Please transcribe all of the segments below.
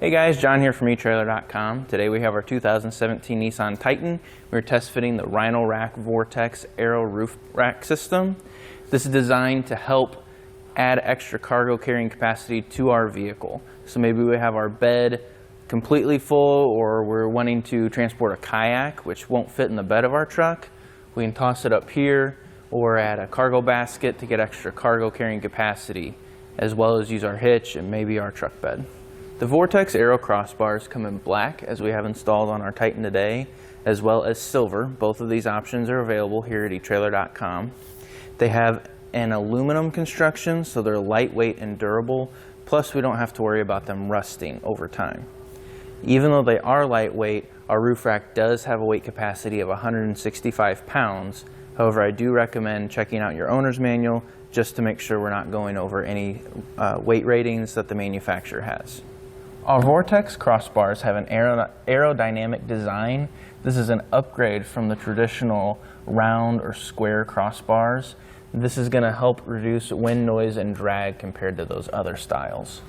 Hey guys, John here from eTrailer.com. Today we have our 2017 Nissan Titan. We're test fitting the Rhino Rack Vortex Aero Roof Rack system. This is designed to help add extra cargo carrying capacity to our vehicle. So maybe we have our bed completely full, or we're wanting to transport a kayak which won't fit in the bed of our truck. We can toss it up here or add a cargo basket to get extra cargo carrying capacity, as well as use our hitch and maybe our truck bed. The Vortex Aero Crossbars come in black, as we have installed on our Titan today, as well as silver. Both of these options are available here at eTrailer.com. They have an aluminum construction, so they're lightweight and durable, plus we don't have to worry about them rusting over time. Even though they are lightweight, our roof rack does have a weight capacity of 165 pounds. However, I do recommend checking out your owner's manual just to make sure we're not going over any weight ratings that the manufacturer has. Our Vortex crossbars have an aerodynamic design. This is an upgrade from the traditional round or square crossbars. This is going to help reduce wind noise and drag compared to those other styles.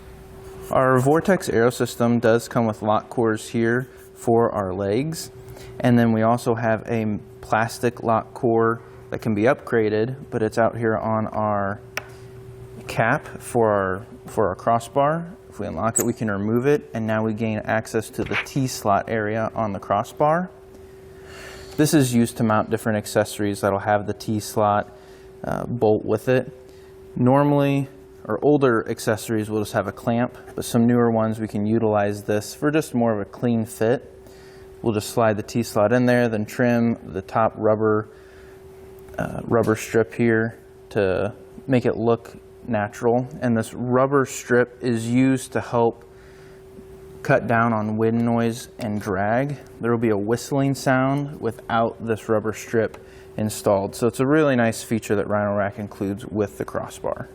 Our Vortex Aero system does come with lock cores here for our legs, and then we also have a plastic lock core that can be upgraded, but it's out here on our cap for our crossbar. If we unlock it, we can remove it, and now we gain access to the T-slot area on the crossbar. This is used to mount different accessories that'll have the T-slot bolt with it. Normally, our older accessories will just have a clamp, but some newer ones we can utilize this for just more of a clean fit. We'll just slide the T-slot in there, then trim the top rubber strip here to make it look natural. And this rubber strip is used to help cut down on wind noise and drag. There will be a whistling sound without this rubber strip installed. So it's a really nice feature that Rhino-Rhack includes with the crossbar.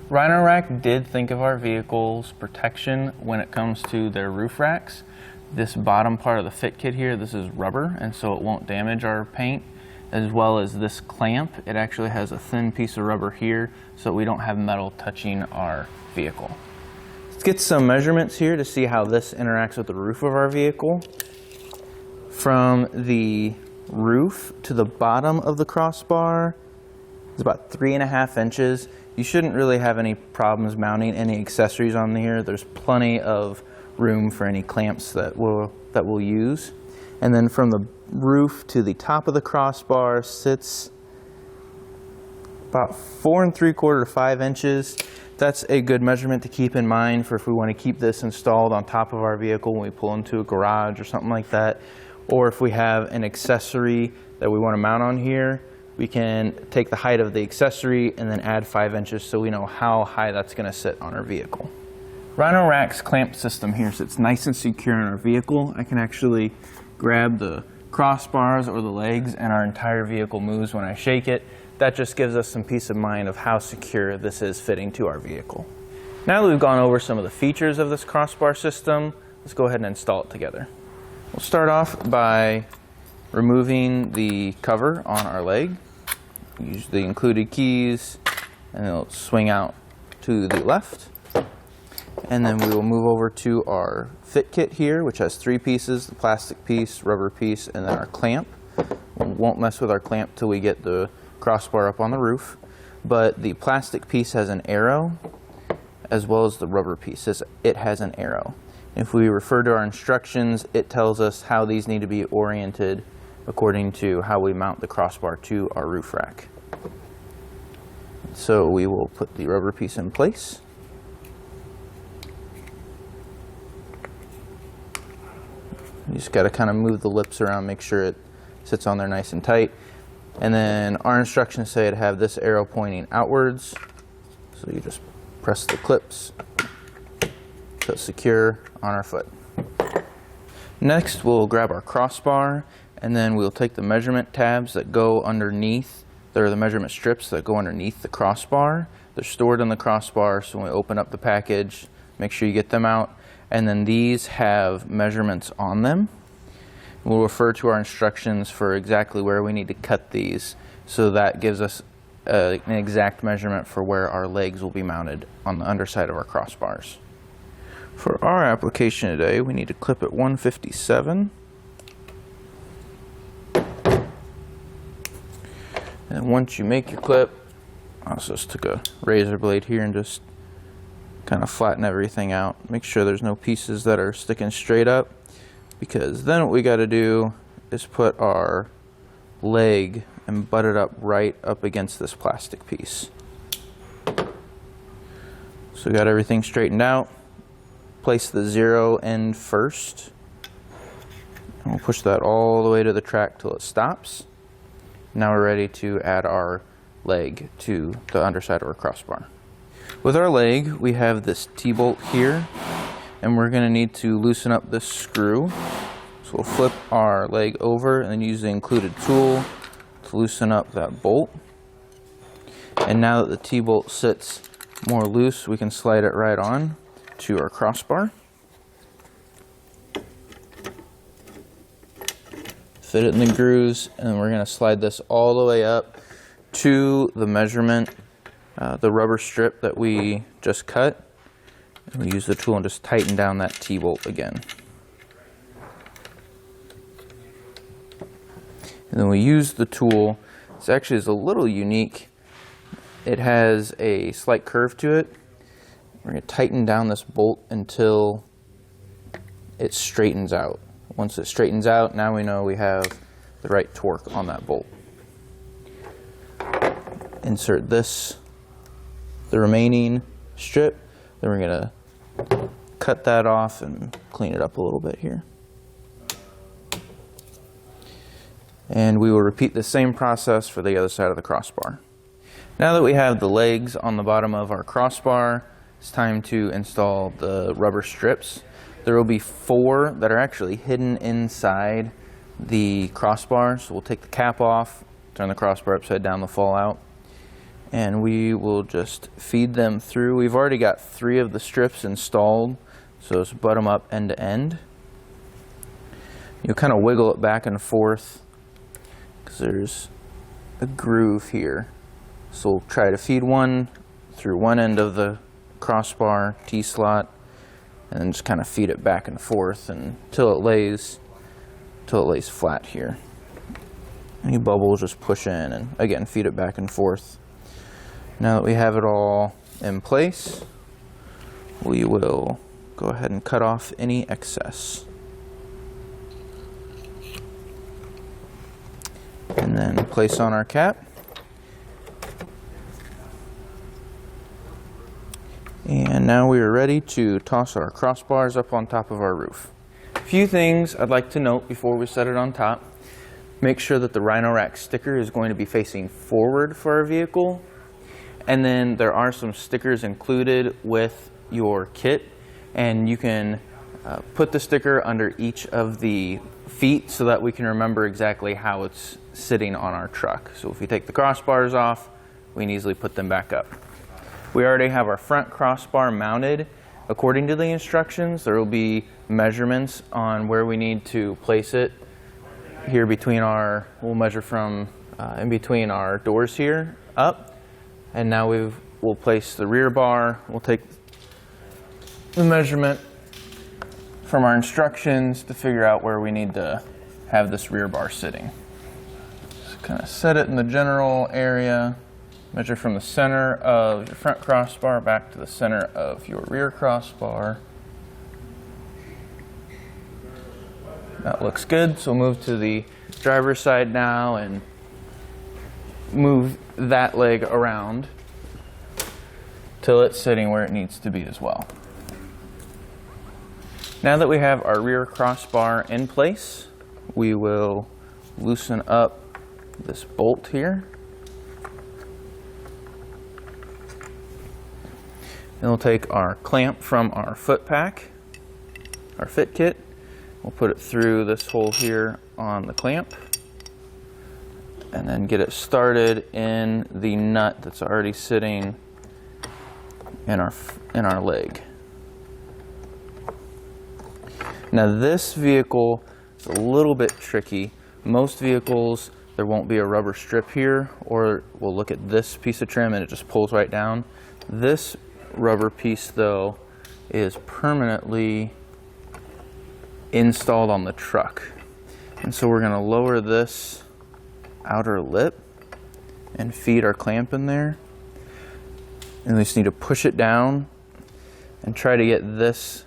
Rhino-Rhack did think of our vehicle's protection when it comes to their roof racks. This bottom part of the fit kit here, this is rubber, and so it won't damage our paint, as well as this clamp. It actually has a thin piece of rubber here so we don't have metal touching our vehicle. Let's get some measurements here to see how this interacts with the roof of our vehicle. From the roof to the bottom of the crossbar is about 3.5 inches. You shouldn't really have any problems mounting any accessories on here. There's plenty of room for any clamps that we'll use. And then from the roof to the top of the crossbar sits about 4 3/4 to 5 inches. That's a good measurement to keep in mind for if we want to keep this installed on top of our vehicle when we pull into a garage or something like that. Or if we have an accessory that we want to mount on here, we can take the height of the accessory and then add 5 inches so we know how high that's going to sit on our vehicle. Rhino-Rhack's clamp system here sits nice and secure in our vehicle. I can actually grab the crossbars or the legs and our entire vehicle moves when I shake it. That just gives us some peace of mind of how secure this is fitting to our vehicle. Now that we've gone over some of the features of this crossbar system, let's go ahead and install it together. We'll start off by removing the cover on our leg. Use the included keys and it'll swing out to the left. And then we will move over to our fit kit here, which has 3 pieces, the plastic piece, rubber piece, and then our clamp. We won't mess with our clamp till we get the crossbar up on the roof. But the plastic piece has an arrow, as well as the rubber piece. It has an arrow. If we refer to our instructions, it tells us how these need to be oriented according to how we mount the crossbar to our roof rack. So we will put the rubber piece in place. You just got to kind of move the lips around, make sure it sits on there nice and tight. And then our instructions say to have this arrow pointing outwards. So you just press the clips so it's secure on our foot. Next, we'll grab our crossbar, and then we'll take the measurement tabs that go underneath. They're the measurement strips that go underneath the crossbar. They're stored in the crossbar, so when we open up the package, make sure you get them out. And then these have measurements on them. We'll refer to our instructions for exactly where we need to cut these, so that gives us an exact measurement for where our legs will be mounted on the underside of our crossbars. For our application today, we need to clip at 157. And once you make your clip, I just took a razor blade here and just kind of flatten everything out. Make sure there's no pieces that are sticking straight up, because then what we got to do is put our leg and butt it up right up against this plastic piece. So we got everything straightened out. Place the 0 end first. And we'll push that all the way to the track till it stops. Now we're ready to add our leg to the underside of our crossbar. With our leg, we have this T-bolt here, and we're going to need to loosen up this screw. So we'll flip our leg over and then use the included tool to loosen up that bolt. And now that the T-bolt sits more loose, we can slide it right on to our crossbar. Fit it in the grooves, and we're going to slide this all the way up to the measurement, the rubber strip that we just cut. And we use the tool and just tighten down that T-bolt again. And then we use the tool. This actually is a little unique. It has a slight curve to it. We're going to tighten down this bolt until it straightens out. Once it straightens out, now we know we have the right torque on that bolt. Insert the remaining strip, then we're going to cut that off and clean it up a little bit here. And we will repeat the same process for the other side of the crossbar. Now that we have the legs on the bottom of our crossbar, it's time to install the rubber strips. There will be 4 that are actually hidden inside the crossbar. So we'll take the cap off, turn the crossbar upside down, they'll fall out, and we will just feed them through. We've already got 3 of the strips installed, so just butt them up end to end. You'll kind of wiggle it back and forth because there's a groove here. So we'll try to feed one through one end of the crossbar T-slot, and then just kind of feed it back and forth until it lays flat here. Any bubbles, just push in and again feed it back and forth. Now that we have it all in place, we will go ahead and cut off any excess. And then place on our cap. And now we are ready to toss our crossbars up on top of our roof. A few things I'd like to note before we set it on top. Make sure that the Rhino-Rhack sticker is going to be facing forward for our vehicle. And then there are some stickers included with your kit, and you can put the sticker under each of the feet so that we can remember exactly how it's sitting on our truck. So if we take the crossbars off, we can easily put them back up. We already have our front crossbar mounted. According to the instructions, there will be measurements on where we need to place it. Here between we'll measure from in between our doors here up. And now we'll place the rear bar. We'll take the measurement from our instructions to figure out where we need to have this rear bar sitting. Just kind of set it in the general area. Measure from the center of your front crossbar back to the center of your rear crossbar. That looks good, so we'll move to the driver's side now and move that leg around till it's sitting where it needs to be as well. Now that we have our rear crossbar in place, we will loosen up this bolt here. Then we'll take our clamp from our foot pack, our fit kit. We'll put it through this hole here on the clamp, and then get it started in the nut that's already sitting in our leg. Now this vehicle is a little bit tricky. Most vehicles, there won't be a rubber strip here, or we'll look at this piece of trim and it just pulls right down. This rubber piece though is permanently installed on the truck. And so we're going to lower this outer lip and feed our clamp in there. And we just need to push it down and try to get this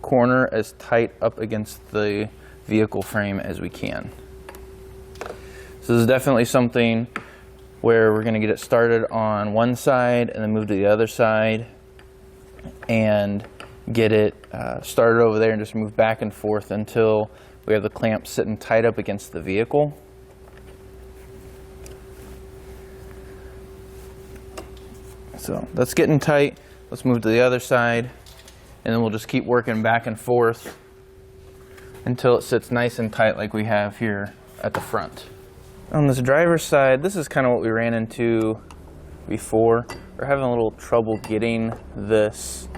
corner as tight up against the vehicle frame as we can. So this is definitely something where we're going to get it started on one side and then move to the other side and get it started over there and just move back and forth until we have the clamp sitting tight up against the vehicle. So that's getting tight. Let's move to the other side, and then we'll just keep working back and forth until it sits nice and tight like we have here at the front. On this driver's side, this is kind of what we ran into before. We're having a little trouble getting this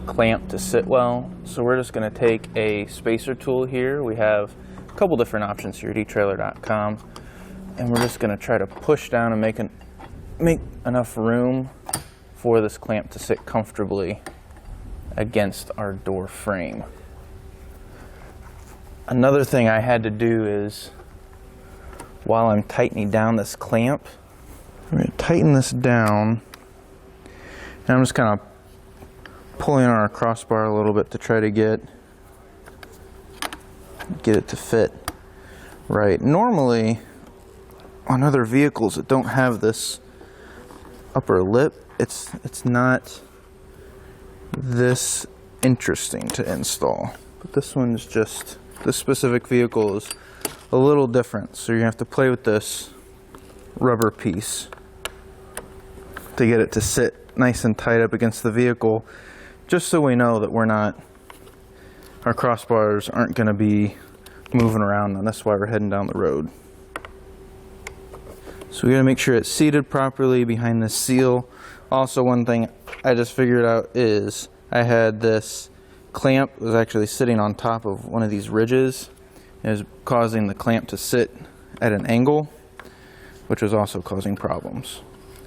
clamp to sit well, so we're just going to take a spacer tool here. We have a couple different options here at eTrailer.com, and we're just going to try to push down and make enough room for this clamp to sit comfortably against our door frame. Another thing I had to do is, while I'm tightening down this clamp, I'm going to tighten this down, and I'm just kind of pulling on our crossbar a little bit to try to get it to fit right. Normally, on other vehicles that don't have this upper lip, it's not this interesting to install. But this one's just, this specific vehicle is a little different, so you're gonna have to play with this rubber piece to get it to sit nice and tight up against the vehicle, just so we know that our crossbars aren't gonna be moving around, and that's why we're heading down the road. So we gotta make sure it's seated properly behind this seal. Also, one thing I just figured out is I had this clamp was actually sitting on top of one of these ridges. It was causing the clamp to sit at an angle, which was also causing problems.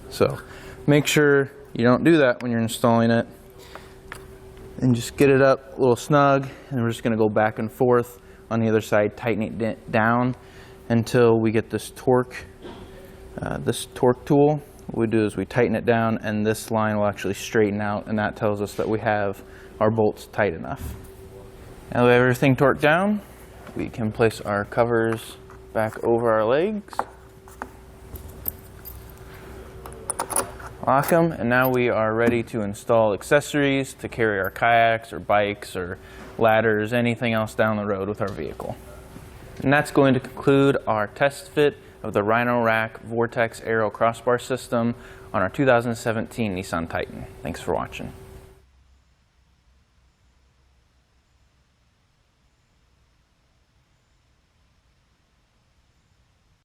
So make sure you don't do that when you're installing it, and just get it up a little snug, and we're just gonna go back and forth on the other side, tightening it down until we get this torque tool. What we do is we tighten it down, and this line will actually straighten out, and that tells us that we have our bolts tight enough. Now that we have everything torqued down, we can place our covers back over our legs, lock them, and now we are ready to install accessories to carry our kayaks or bikes or ladders, anything else down the road with our vehicle. And that's going to conclude our test fit of the Rhino Rack Vortex Aero Crossbar system on our 2017 Nissan Titan. Thanks for watching.